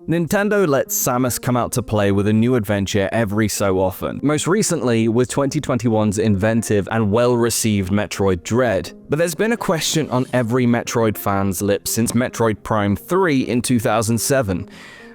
Nintendo lets Samus come out to play with a new adventure every so often, most recently with 2021's inventive and well-received Metroid Dread. But there's been a question on every Metroid fan's lips since Metroid Prime 3 in 2007.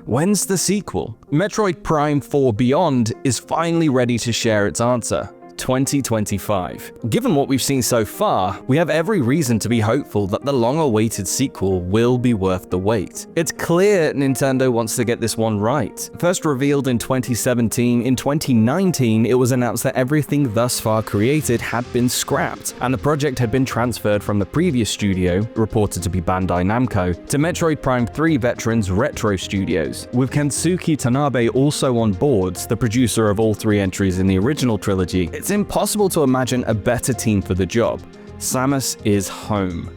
When's the sequel? Metroid Prime 4 Beyond is finally ready to share its answer. 2025. Given what we've seen so far, we have every reason to be hopeful that the long-awaited sequel will be worth the wait. It's clear Nintendo wants to get this one right. First revealed in 2017, in 2019 it was announced that everything thus far created had been scrapped, and the project had been transferred from the previous studio, reported to be Bandai Namco, to Metroid Prime 3 veterans Retro Studios. With Kensuke Tanabe also on board, the producer of all three entries in the original trilogy, it's impossible to imagine a better team for the job. Samus is home.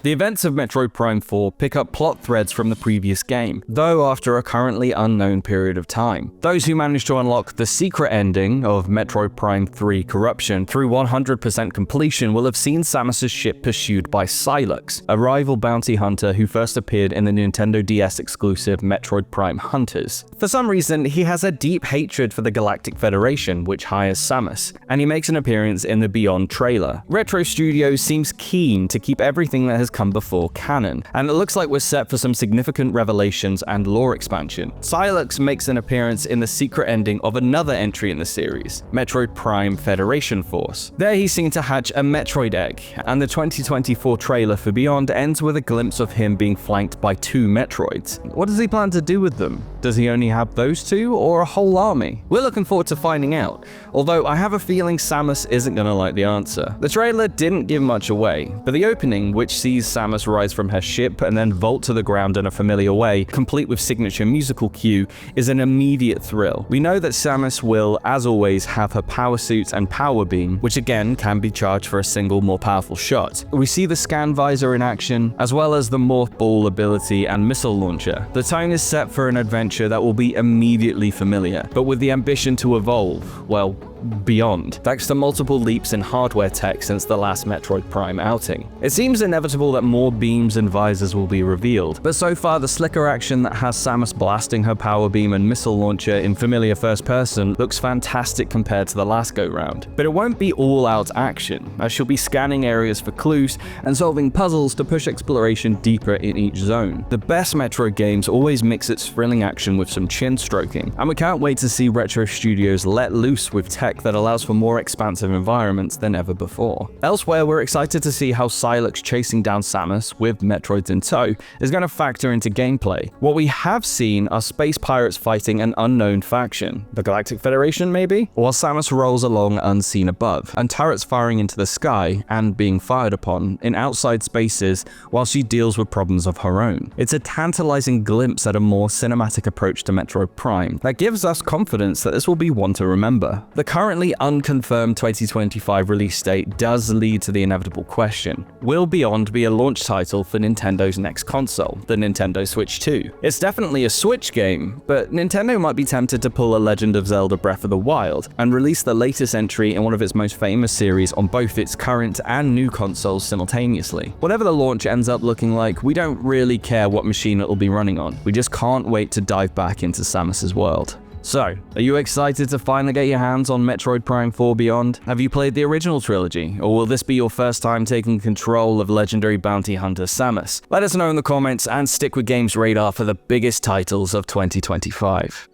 The events of Metroid Prime 4 pick up plot threads from the previous game, though after a currently unknown period of time. Those who manage to unlock the secret ending of Metroid Prime 3 Corruption through 100% completion will have seen Samus's ship pursued by Sylux, a rival bounty hunter who first appeared in the Nintendo DS exclusive Metroid Prime Hunters. For some reason, he has a deep hatred for the Galactic Federation, which hires Samus, and he makes an appearance in the Beyond trailer. Retro Studios seems keen to keep everything that has come before canon, and it looks like we're set for some significant revelations and lore expansion. Sylux makes an appearance in the secret ending of another entry in the series, Metroid Prime Federation Force. There he's seen to hatch a Metroid egg, and the 2024 trailer for Beyond ends with a glimpse of him being flanked by two Metroids. What does he plan to do with them? Does he only have those two, or a whole army? We're looking forward to finding out, although I have a feeling Samus isn't gonna like the answer. The trailer didn't give much away, but the opening, which sees Samus rise from her ship and then vault to the ground in a familiar way, complete with signature musical cue, is an immediate thrill. We know that Samus will, as always, have her power suits and power beam, which again can be charged for a single more powerful shot. We see the scan visor in action, as well as the morph ball ability and missile launcher. The tone is set for an adventure that will be immediately familiar, but with the ambition to evolve, well, beyond, thanks to multiple leaps in hardware tech since the last Metroid Prime outing. It seems inevitable that more beams and visors will be revealed, but so far the slicker action that has Samus blasting her power beam and missile launcher in familiar first person looks fantastic compared to the last go-round. But it won't be all-out action, as she'll be scanning areas for clues and solving puzzles to push exploration deeper in each zone. The best Metroid games always mix its thrilling action with some chin stroking, and we can't wait to see Retro Studios let loose with tech that allows for more expansive environments than ever before. Elsewhere, we're excited to see how Sylux chasing down Samus, with Metroids in tow, is going to factor into gameplay. What we have seen are space pirates fighting an unknown faction, the Galactic Federation maybe? While Samus rolls along unseen above, and turrets firing into the sky and being fired upon in outside spaces while she deals with problems of her own. It's a tantalizing glimpse at a more cinematic approach to Metroid Prime that gives us confidence that this will be one to remember. The currently unconfirmed 2025 release date does lead to the inevitable question: will Beyond be a launch title for Nintendo's next console, the Nintendo Switch 2? It's definitely a Switch game, but Nintendo might be tempted to pull a Legend of Zelda Breath of the Wild and release the latest entry in one of its most famous series on both its current and new consoles simultaneously. Whatever the launch ends up looking like, we don't really care what machine it'll be running on. We just can't wait to dive back into Samus's world. So, are you excited to finally get your hands on Metroid Prime 4 Beyond? Have you played the original trilogy, or will this be your first time taking control of legendary bounty hunter Samus? Let us know in the comments and stick with GamesRadar for the biggest titles of 2025.